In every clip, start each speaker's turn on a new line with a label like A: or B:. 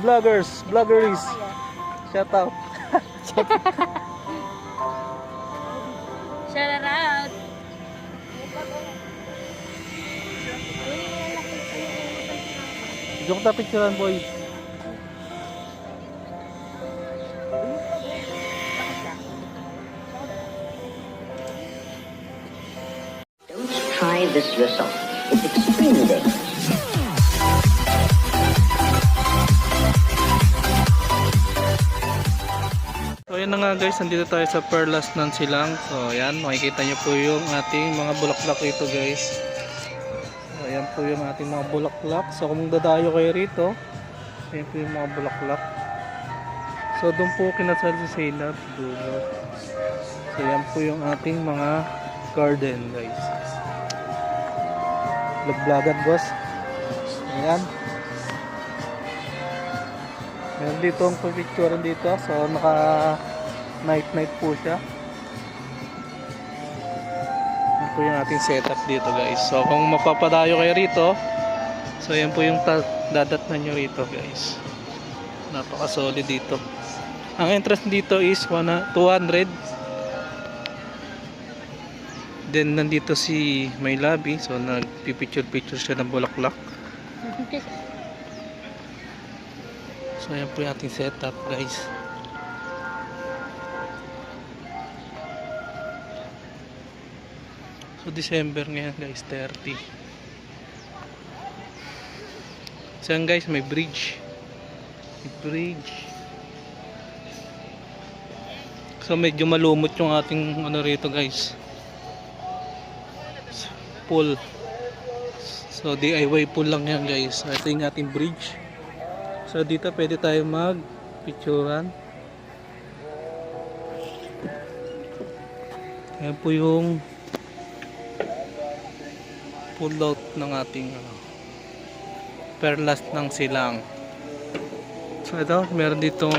A: vloggeries. Shout out.
B: Shout out.
A: Diyan kita picturean, boy.
C: Don't try this yourself. It's extremely dangerous.
A: So ayan na nga guys, nandito tayo sa Perlas ng Silang. So ayan, makikita nyo po yung ating mga bulaklak rito guys. So ayan po yung ating mga bulaklak. So kung dadayo kayo rito, ayan po yung mga bulaklak. So doon po kinasal si Sailor dulo. So ayan po yung ating mga garden guys. Vlog-vlogan boss. Ayan. Meron dito ang picture dito. So naka night po siya. Yan po yung ating setup dito guys. So kung mapapadayo kayo rito, so yan po yung dadatnan nyo rito guys. Napaka solid dito. Ang entrance dito is 200. Then nandito si may lobby. So nagpipicture siya ng bulaklak. So ayan po yung ating setup guys. So December ngayon guys, 30. So ayan guys, may bridge. So medyo malumot yung ating ano rito guys, pool. So DIY pool lang yan guys. So ito yung ating bridge. So dito pwede tayo mag-picturean. Ayan po yung pull out ng ating Perlas ng Silang. So ito, meron ditong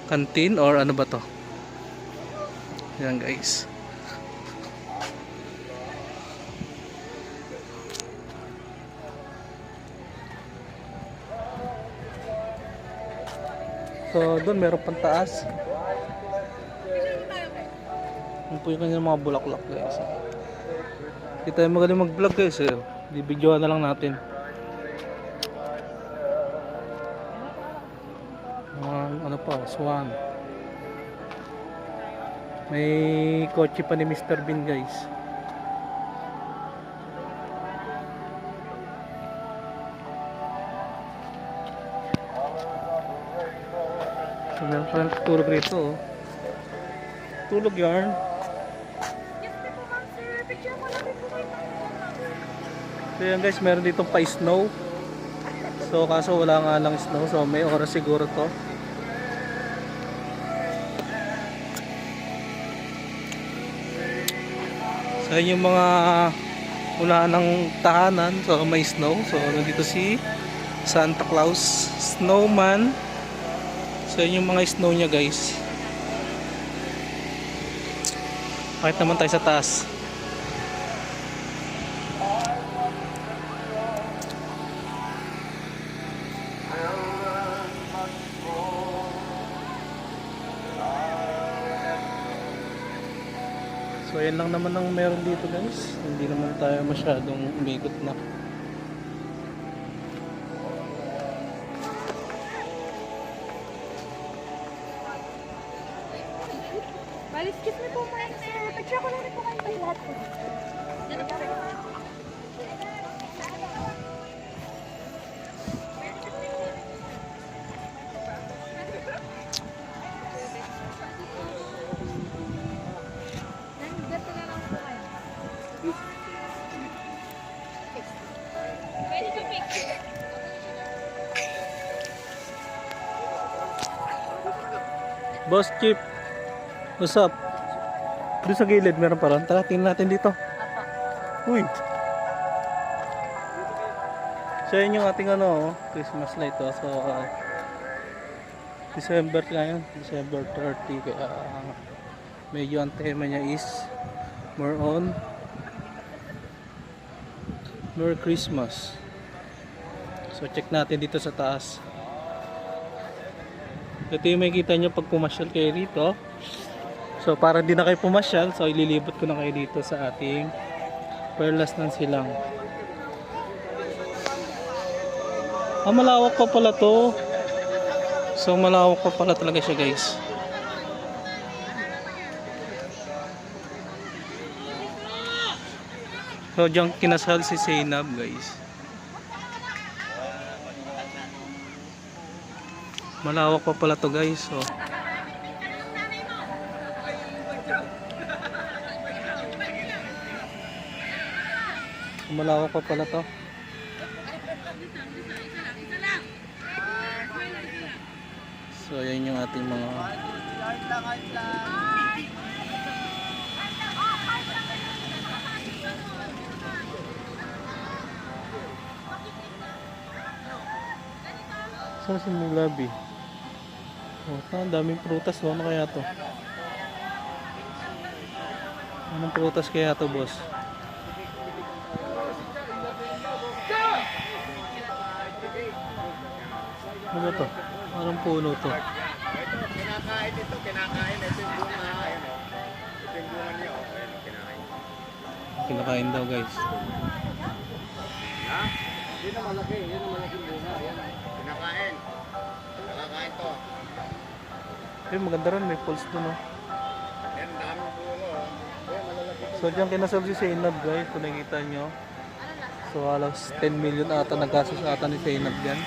A: canteen or ano ba to? Ayan guys. So doon meron pang taas. Yun po yung kanyang mga bulaklak guys. Hindi tayo magaling mag vlog guys. Bibidyoan na lang natin. Ano pa, swan. May kotse pa ni Mr. Bean guys. So meron pa rin tulog rito oh. Tulog yarn. So yan guys, meron ditong pa-snow. So kaso wala nga lang snow. So may oras siguro to. So yun yung mga unahan ng tahanan. So may snow. So nandito si Santa Claus, snowman. So yun yung mga snow nya guys. Bakit naman tayo sa taas? So yan lang naman ang meron dito guys. Hindi naman tayo masyadong umikot na.
B: Baliskip na po mga sir. Picture ko lang rin po kayo lahat po.
A: Boss Chip, what's up? Doon sa gilid meron pa rin. Tara, tingnan natin dito. Uy. So yun yung ating Christmas light oh. So December ngayon, December 30. Kaya medyo ang tema niya is more on Merry Christmas. So check natin dito sa taas. Ito yung makikita nyo pag pumasyal kayo rito. So para di na kayo pumasyal, so ililibot ko na kayo dito sa ating Perlas ng Silang. Malawak pa pala to. So malawak pa pala talaga siya, guys. So diyan kinasal si Zainab, guys. Malawak pa pala to, guys. So malawak pa pala to. So yan yung ating mga saan si Mulabi? Ang daming prutas. Ano kaya to? Anong prutas kaya to, boss? Ano ba to? Anong puno to?
D: Kinakain ito, kinakain. Ito yung bunga. Ayan o. Ito yung bunga niya o. Ayan o, kinakain.
A: Kinakain daw, guys.
D: Ha? Yan ang malaki. Yan ang malaking bunga. Ayan o. Kinakain. Nakakain to.
A: Maganda rin. May pulse dun, oh.
D: Yan, daming bunga o. Ayan, malalaki to.
A: So dyan kinasal si Zainab, guys, kung nakikita nyo. So halos 10 million ata nagkasos ata ni Zainab dyan.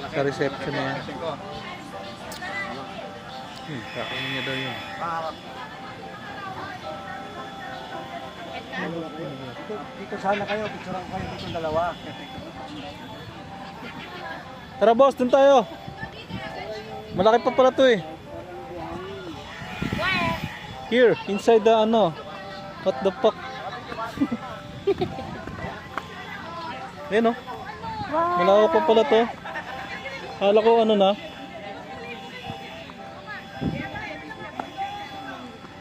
A: Sa reception na yan. Kakainin niya daw yun.
D: Dito sana kayo. Picturean ko kayo dito dalawa.
A: Tara, boss, dun tayo. Malaki pa pala to eh. Here, inside the ano. What the fuck? Ayan, oh. Malawak pa pala to. Kala ko ano na.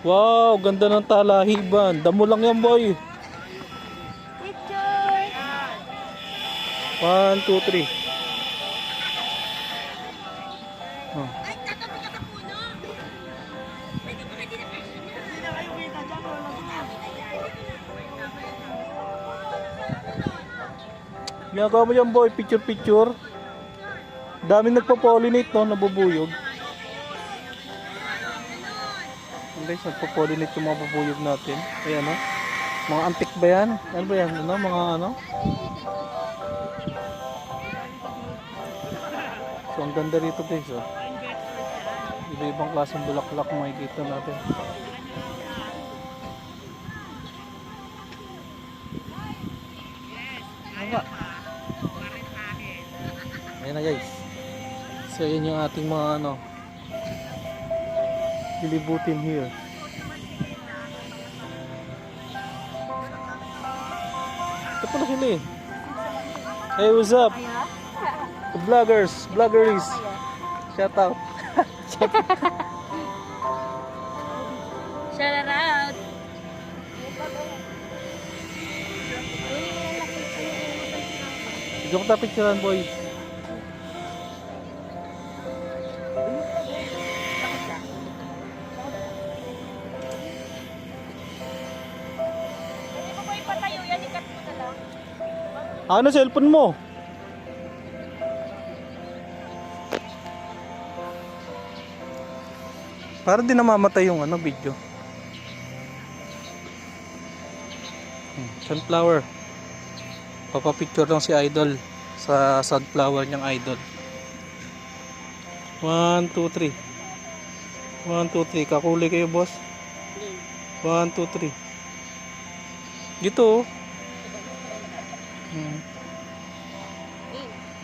A: Wow, ganda ng talahiban. Damo lang yan, boy.
B: Picture!
A: 1, 2, 3. Oh. Ginagawa mo yan, boy. Picture, picture. Daming nagpo-pollinate, no, nabubuyog. Guys, nagpo-pollinate yung mga bubuyog natin. Ayan, no. Mga antik ba yan? Ano ba yan? Ano? Mga ano? So, ang ganda rito, guys, oh. Iba-ibang klaseng bulaklak makikita natin. Ano? Ayan na, guys. So yun yung ating mga ano lilibutin here. Ito pala sila eh. Hey, what's up? The vloggers, vloggeries. Shout out.
B: Shout out!
A: Diyo ko tapicturan, boy.
B: Hindi mo po ipatayo yan, ikat mo na lang.
A: Ano cellphone mo? Para di namamatay yung ano video. Sunflower. Papapicture lang si Idol sa sunflower niyang Idol. 1, 2, 3. 1, 2, 3. Kakuli kayo, boss. 1, 2, 3. Dito, oh.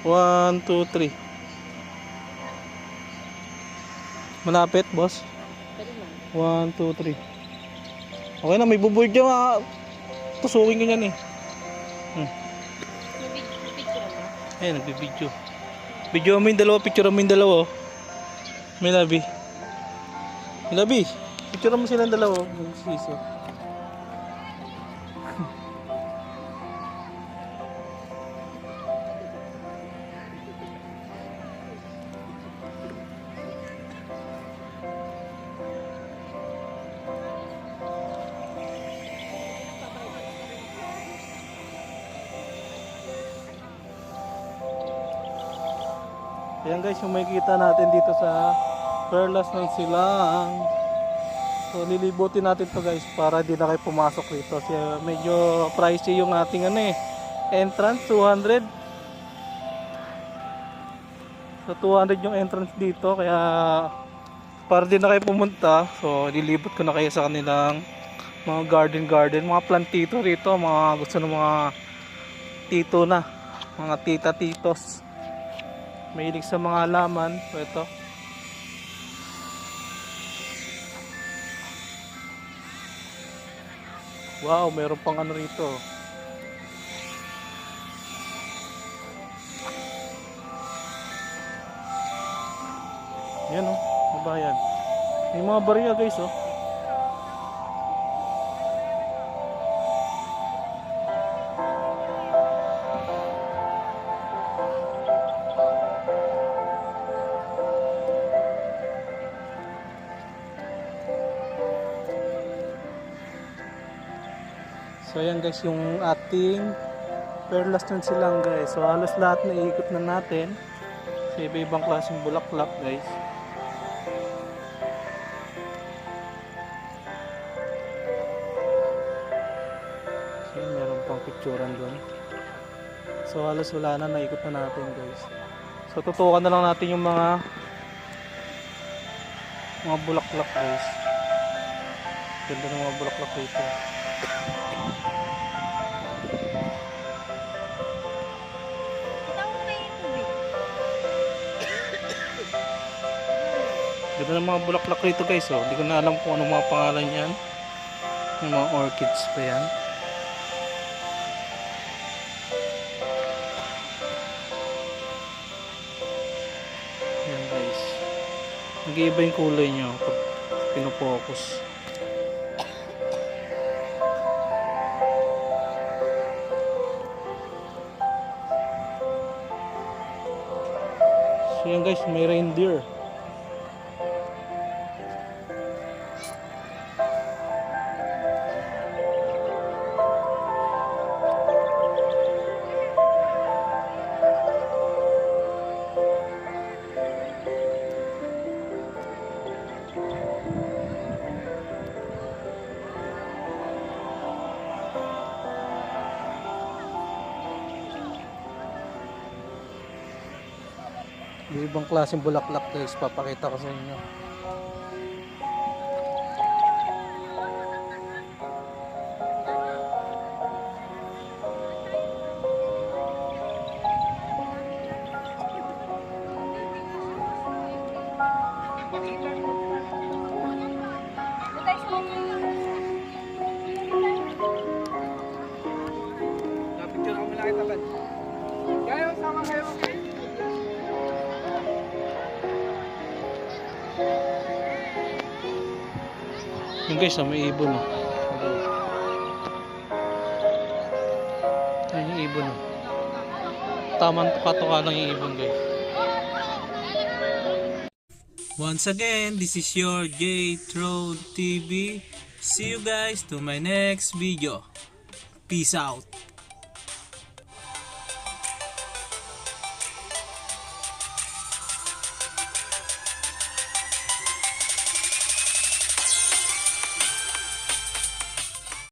A: 1, 2, 3. Malapit, boss. 1, 2, 3. Okay na, may bubuig dyan. Tusukin ko yan eh.
B: Picture mo?
A: Ayan, nagbibideo. Video mo yung dalawa, picture mo yung dalawa. May labi. May labi. Picture mo silang dalawa. Siso. Ayan guys, yung makikita natin dito sa Perlas ng Silang. So lilibutin natin to guys para di na kayo pumasok dito. Kasi medyo pricey yung ating entrance, 200. So 200 yung entrance dito, kaya para di na kayo pumunta, so lilibot ko na kayo sa kanilang mga garden, mga plantito rito, mga gusto ng mga tito na, mga tita-titos. Mahilig sa mga halaman. So ito. Wow, meron pang ano rito. Yan oh, mabayan. May mga barya guys oh. So ayan guys yung ating Perlas ng Silang guys. So halos lahat na iikot na natin sa iba-ibang klaseng bulaklak guys. So yun, meron pang picturean doon. So halos wala na, naikot na natin guys. So tutukan na lang natin yung mga bulaklak guys. Ganda ng mga bulaklak dito. Ganda ng mga bulaklak rito guys oh. Hindi ko na alam kung anong mga pangalan yan. Yung mga orchids pa yan. Yan guys. Nag-iiba yung kulay nyo pag pinopokus. So yan guys, may reindeer. Yung ibang klaseng bulaklak guys, papakita ko sa inyo.
D: Napicture ko mula kita ba? Kaya sama kayo.
A: Yung guys, may ibon oh. Ayun yung ibon oh. Tamang tuka-tuka lang yung ibon guys. Once again, this is your J-Throne TV. See you guys to my next video. Peace out.